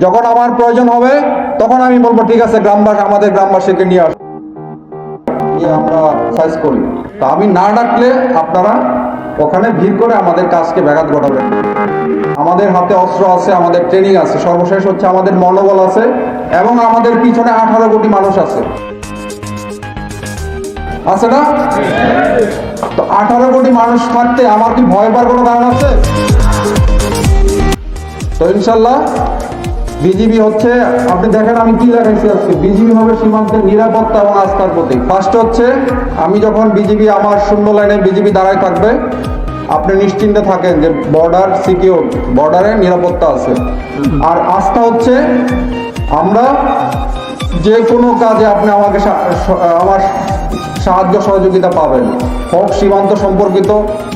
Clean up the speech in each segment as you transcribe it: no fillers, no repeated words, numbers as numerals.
যখন আমার প্রয়োজন হবে তখন আমি বলবো ঠিক আছে আমাদের গ্রামবাসীকে নিয়ে আমরা সাইজ করি। তো আমি না ডাকলে আপনারা ওখানে ভিড় করে আমাদের কাজকে ব্যাঘাত ঘটাবেন। আমাদের হাতে অস্ত্র আছে, আমাদের ট্রেনিং আছে, সর্বশেষ হচ্ছে আমাদের মনোবল আছে এবং আমাদের পিছনে 18 কোটি মানুষ আছে না? তো 18 কোটি মানুষ থাকতে আমার কি ভয় পাওয়ার কোনো কারণ আছে? তো ইনশাল্লাহ বিজিবি হচ্ছে, আপনি দেখেন আমি কি দেখাইছি আজকে, বিজিবি হবে সীমান্তের নিরাপত্তা এবং আস্থার প্রতীক। ফার্স্ট হচ্ছে আমি যখন বিজিবি আমার শূন্য লাইনে বিজিবি দাঁড়ায় থাকবে, আপনি নিশ্চিন্তে থাকেন যে বর্ডার সিকিউর, বর্ডারে নিরাপত্তা আছে। আর আস্থা হচ্ছে আমরা যে কোনো কাজে আপনি আমাকে আমার সাহায্য সহযোগিতা পাবেন, হোক সীমান্ত সম্পর্কিত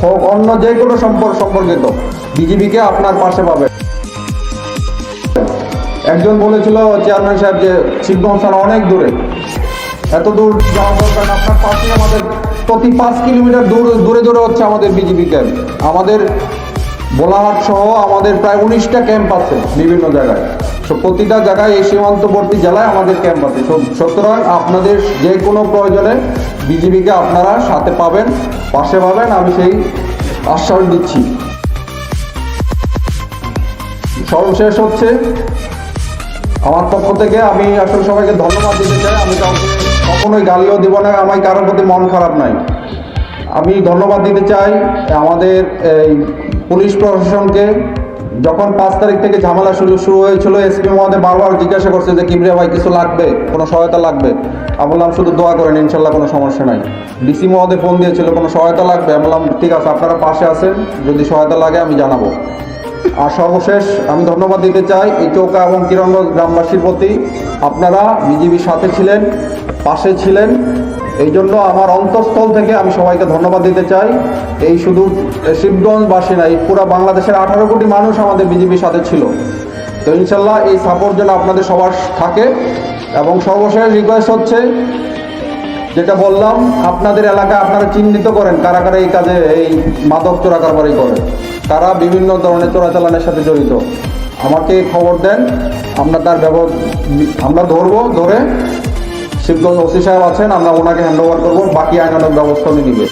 হোক অন্য যে কোনো সম্পর্কিত, বিজিবিকে আপনার পাশে পাবেন। একজন বলেছিল চেয়ারম্যান সাহেব যে শিবগঞ্জ থানা অনেক দূরে, এত দূর যাওয়া দরকার না, আপনার পাশে আমাদের প্রতি 5 কিলোমিটার দূরে দূরে হচ্ছে আমাদের বিজিবি ক্যাম্প। আমাদের বোলাহাট সহ আমাদের প্রায় 19টা ক্যাম্প আছে বিভিন্ন জায়গায়। প্রতিটা জায়গায় এই সীমান্তবর্তী জেলায় আমাদের ক্যাম্প আছে। সুতরাং আপনাদের যে কোনো প্রয়োজনে বিজিবিকে আপনারা সাথে পাবেন, পাশে পাবেন, আমি সেই আশ্বাস দিচ্ছি। সর্বশেষ হচ্ছে আমার পক্ষ থেকে আমি আসলে সবাইকে ধন্যবাদ দিতে চাই। আমি কখনোই গালিও দিব না, আমার কারোর প্রতি মন খারাপ নাই। আমি ধন্যবাদ দিতে চাই আমাদের এই পুলিশ প্রশাসনকে। যখন 5 তারিখ থেকে ঝামেলা শুরু হয়েছিল, এসপি মহোদয় বারবার জিজ্ঞাসা করছে যে কিবরিয়া ভাই কিছু লাগবে, কোনো সহায়তা লাগবে? আমি বললাম শুধু দোয়া করেন, ইনশাল্লাহ কোনো সমস্যা নাই। ডিসি মহোদয় ফোন দিয়েছিল কোনো সহায়তা লাগবে? আমি বললাম ঠিক আছে, আপনারা পাশে আছেন, যদি সহায়তা লাগে আমি জানাবো। আর সর্বশেষ আমি ধন্যবাদ দিতে চাই এই চৌকা এবং কিরণগঞ্জ গ্রামবাসীর প্রতি। আপনারা বিজিবির সাথে ছিলেন, পাশে ছিলেন, এই জন্য আমার অন্তঃস্থল থেকে আমি সবাইকে ধন্যবাদ দিতে চাই। এই শুধু শিবগঞ্জবাসী না, এই পুরো বাংলাদেশের 18 কোটি মানুষ আমাদের বিজিবির সাথে ছিল। তো ইনশাল্লাহ এই সাপোর্ট যেন আপনাদের সবার থাকে। এবং সর্বশেষ রিকোয়েস্ট হচ্ছে, যেটা বললাম, আপনাদের এলাকায় আপনারা চিহ্নিত করেন কারা কারা এই কাজে এই মাদক চোরা কারবারি করে, তারা বিভিন্ন ধরনের চোরাচালানের সাথে জড়িত। আমাকে খবর দেন, আমরা তার আমরা ধরে শিবগঞ্জ ওসি সাহেব আছেন, আমরা ওনাকে হ্যান্ড ওভার করবো, বাকি আইনানুগ ব্যবস্থা উনি নেবে।